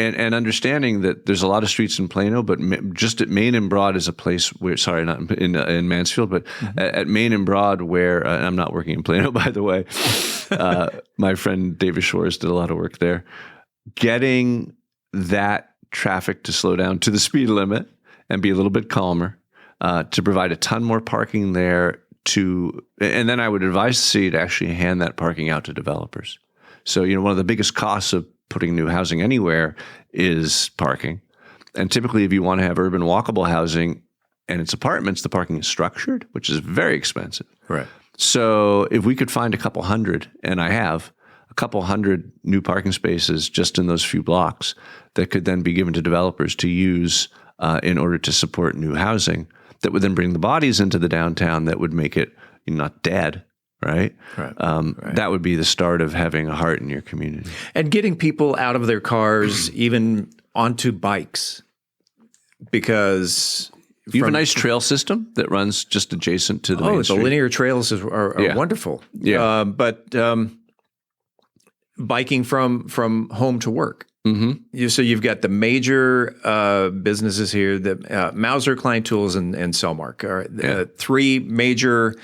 And understanding that there's a lot of streets in Plano, but just at Main and Broad is a place where, sorry, not in Mansfield, but at Main and Broad where, and I'm not working in Plano, by the way, my friend David Shores did a lot of work there, getting that traffic to slow down to the speed limit and be a little bit calmer, to provide a ton more parking there and then I would advise the city to actually hand that parking out to developers. So, one of the biggest costs of putting new housing anywhere is parking. And typically, if you want to have urban walkable housing and it's apartments, the parking is structured, which is very expensive. Right. So if we could find a couple hundred, and I have a couple hundred new parking spaces just in those few blocks that could then be given to developers to use in order to support new housing, that would then bring the bodies into the downtown that would make it not dead. Right? Right. That would be the start of having a heart in your community. And getting people out of their cars, even onto bikes, because you have a nice trail system that runs just adjacent to the main street. The linear trails are wonderful. Yeah. But biking from home to work. So you've got the major businesses here, the Mauser, Klein Tools, and Cellmark are 3 major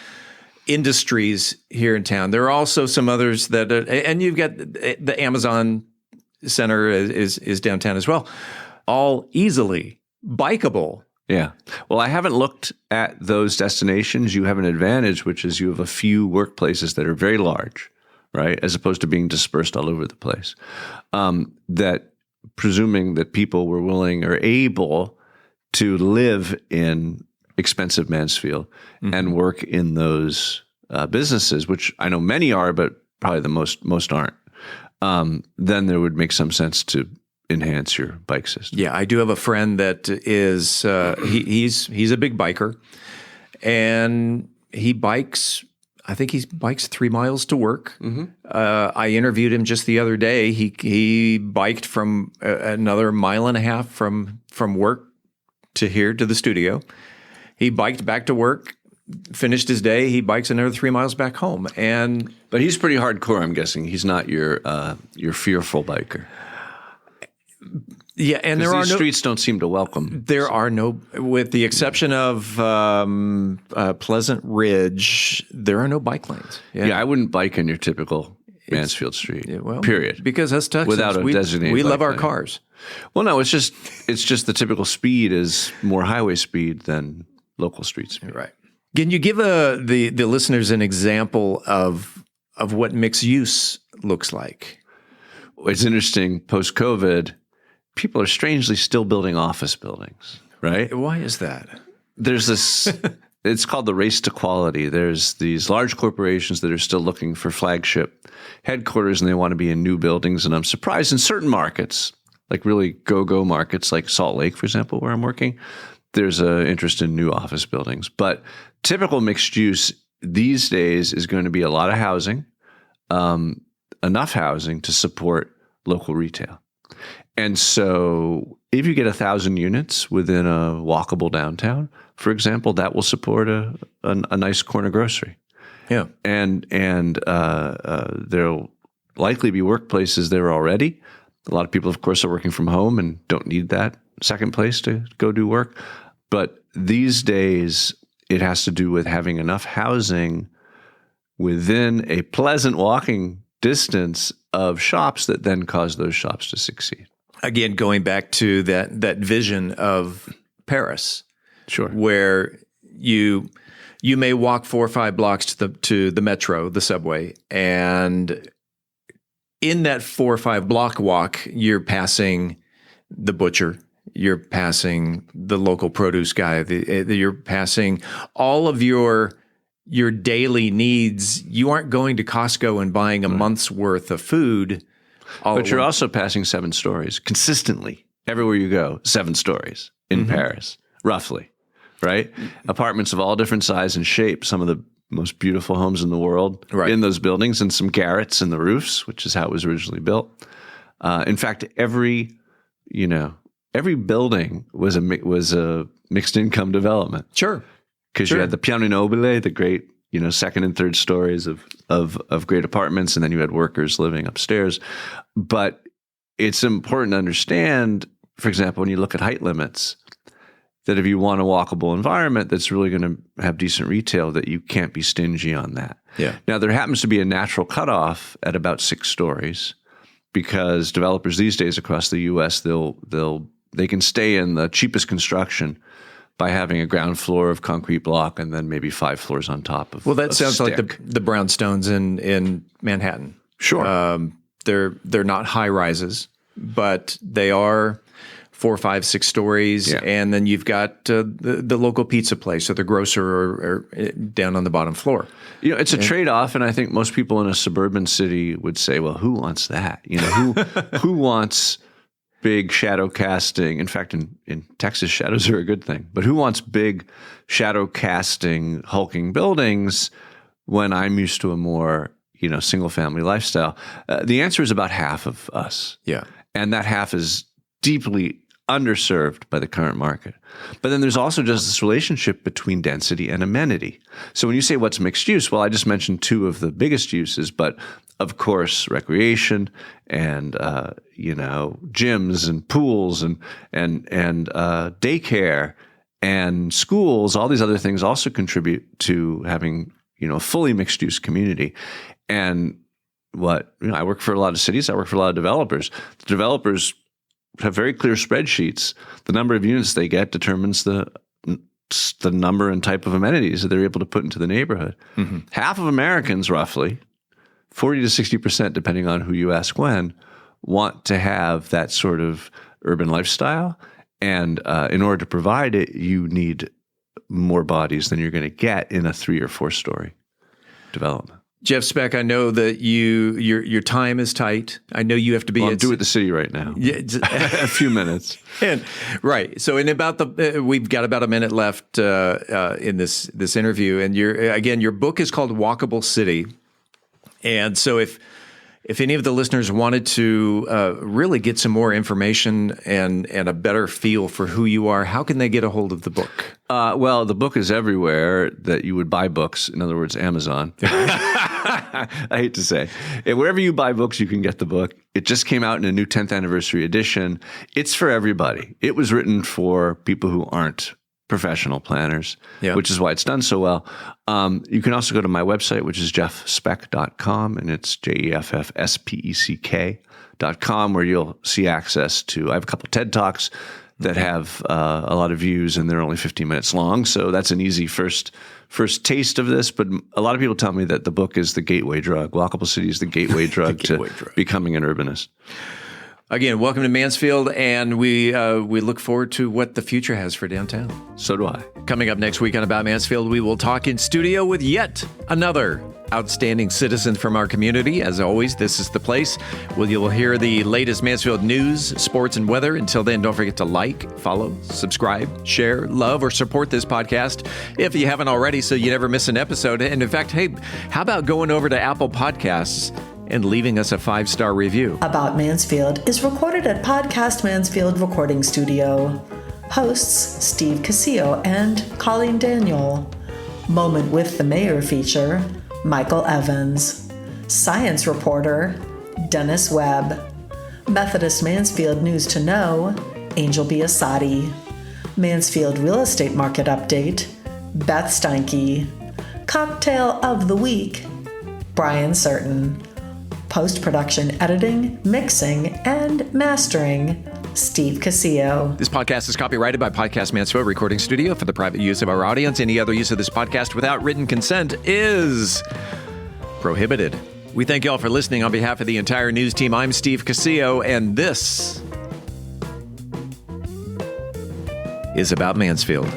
industries here in town. There are also some others that, and you've got the Amazon Center is downtown as well, all easily bikeable. Yeah. Well, I haven't looked at those destinations. You have an advantage, which is you have a few workplaces that are very large, right? As opposed to being dispersed all over the place. That presuming that people were willing or able to live in expensive Mansfield and work in those businesses, which I know many are, but probably the most aren't. Then there would make some sense to enhance your bike system. Yeah, I do have a friend that is he's a big biker, and he bikes I think he bikes 3 miles to work. I interviewed him just the other day. He biked from another 1.5 miles from work to here to the studio. He biked back to work, finished his day. He bikes another 3 miles back home. But he's pretty hardcore, I'm guessing. He's not your fearful biker. Yeah, and these streets don't seem to welcome. There are no, with the exception of Pleasant Ridge, there are no bike lanes. Yeah, I wouldn't bike on your typical Mansfield street. Period. Because us Texans, without a designated we love bike our lane. cars. Well, no, it's just the typical speed is more highway speed than local street speed. Right. Can you give the listeners an example of what mixed use looks like? It's interesting. Post-COVID, people are strangely still building office buildings, right? Why is that? There's this, it's called the race to quality. There's these large corporations that are still looking for flagship headquarters, and they want to be in new buildings. And I'm surprised in certain markets, like really go-go markets like Salt Lake, for example, where I'm working, there's an interest in new office buildings. But typical mixed use these days is going to be a lot of housing, enough housing to support local retail. And so if you get 1,000 units within a walkable downtown, for example, that will support a nice corner grocery. Yeah. And there'll likely be workplaces there already. A lot of people, of course, are working from home and don't need that second place to go do work. But these days, it has to do with having enough housing within a pleasant walking distance of shops that then cause those shops to succeed. Again, going back to that vision of Paris, sure, where you may walk 4 or 5 blocks to the metro, the subway, and in that 4 or 5 block walk, you're passing the butcher, you're passing the local produce guy, you're passing all of your daily needs. You aren't going to Costco and buying a month's worth of food. But you're also passing 7 stories consistently everywhere you go. 7 stories in Paris, roughly, right? Apartments of all different size and shape. Some of the most beautiful homes in the world in those buildings, and some garrets in the roofs, which is how it was originally built. In fact, every building was a mixed income development. Sure, because you had the piano nobile, the great, second and third stories of great apartments, and then you had workers living upstairs. But it's important to understand, for example, when you look at height limits, that if you want a walkable environment that's really going to have decent retail, that you can't be stingy on that. Yeah. Now, there happens to be a natural cutoff at about 6 stories, because developers these days across the U.S., they can stay in the cheapest construction by having a ground floor of concrete block and then maybe 5 floors on top of. Well, that sounds stick. like the brownstones in Manhattan. Sure, they're not high rises, but they are 4, 5, 6 stories, and then you've got the local pizza place or the grocer or down on the bottom floor. It's a trade-off, and I think most people in a suburban city would say, "Well, who wants that? Who wants big shadow casting?" In fact, in Texas, shadows are a good thing. But who wants big shadow casting, hulking buildings when I'm used to a more single family lifestyle? The answer is about half of us. Yeah, and that half is deeply underserved by the current market. But then there's also just this relationship between density and amenity. So when you say what's mixed use, well, I just mentioned 2 of the biggest uses, but of course, recreation and gyms and pools and daycare and schools, all these other things also contribute to having a fully mixed use community. And I work for a lot of cities, I work for a lot of developers. The developers have very clear spreadsheets. The number of units they get determines the number and type of amenities that they're able to put into the neighborhood. Half of Americans, roughly, 40 to 60%, depending on who you ask when, want to have that sort of urban lifestyle. And in order to provide it, you need more bodies than you're going to get in a 3 or 4 story development. Jeff Speck, I know that your time is tight. I know you have to be. Well, I'm due at the city right now. Yeah, a few minutes. Right. So we've got about a minute left in this interview, and your book is called Walkable City, and so if any of the listeners wanted to really get some more information and a better feel for who you are, how can they get a hold of the book? Well, the book is everywhere that you would buy books. In other words, Amazon. I hate to say. Wherever you buy books, you can get the book. It just came out in a new 10th anniversary edition. It's for everybody. It was written for people who aren't professional planners, which is why it's done so well. You can also go to my website, which is jeffspeck.com, and it's jeffspec.com, where you'll see access to, I have a couple TED Talks that have a lot of views, and they're only 15 minutes long. So that's an easy first taste of this. But a lot of people tell me that the book is the gateway drug. Walkable City is the gateway drug to becoming an urbanist. Again, welcome to Mansfield, and we look forward to what the future has for downtown. So do I. Coming up next week on About Mansfield, we will talk in studio with yet another outstanding citizen from our community. As always, this is the place where you will hear the latest Mansfield news, sports, and weather. Until then, don't forget to like, follow, subscribe, share, love, or support this podcast if you haven't already, so you never miss an episode. And in fact, hey, how about going over to Apple Podcasts and leaving us a 5-star review? About Mansfield is recorded at Podcast Mansfield Recording Studio. Hosts Steve Casillo and Colleen Daniel. Moment with the Mayor feature, Michael Evans. Science reporter, Dennis Webb. Methodist Mansfield News to Know, Angel Biasatti. Mansfield Real Estate Market Update, Beth Steinke. Cocktail of the Week, Brian Certain. Post-production editing, mixing, and mastering, Steve Casillo. This podcast is copyrighted by Podcast Mansfield Recording Studio for the private use of our audience. Any other use of this podcast without written consent is prohibited. We thank you all for listening. On behalf of the entire news team, I'm Steve Casillo, and this is About Mansfield.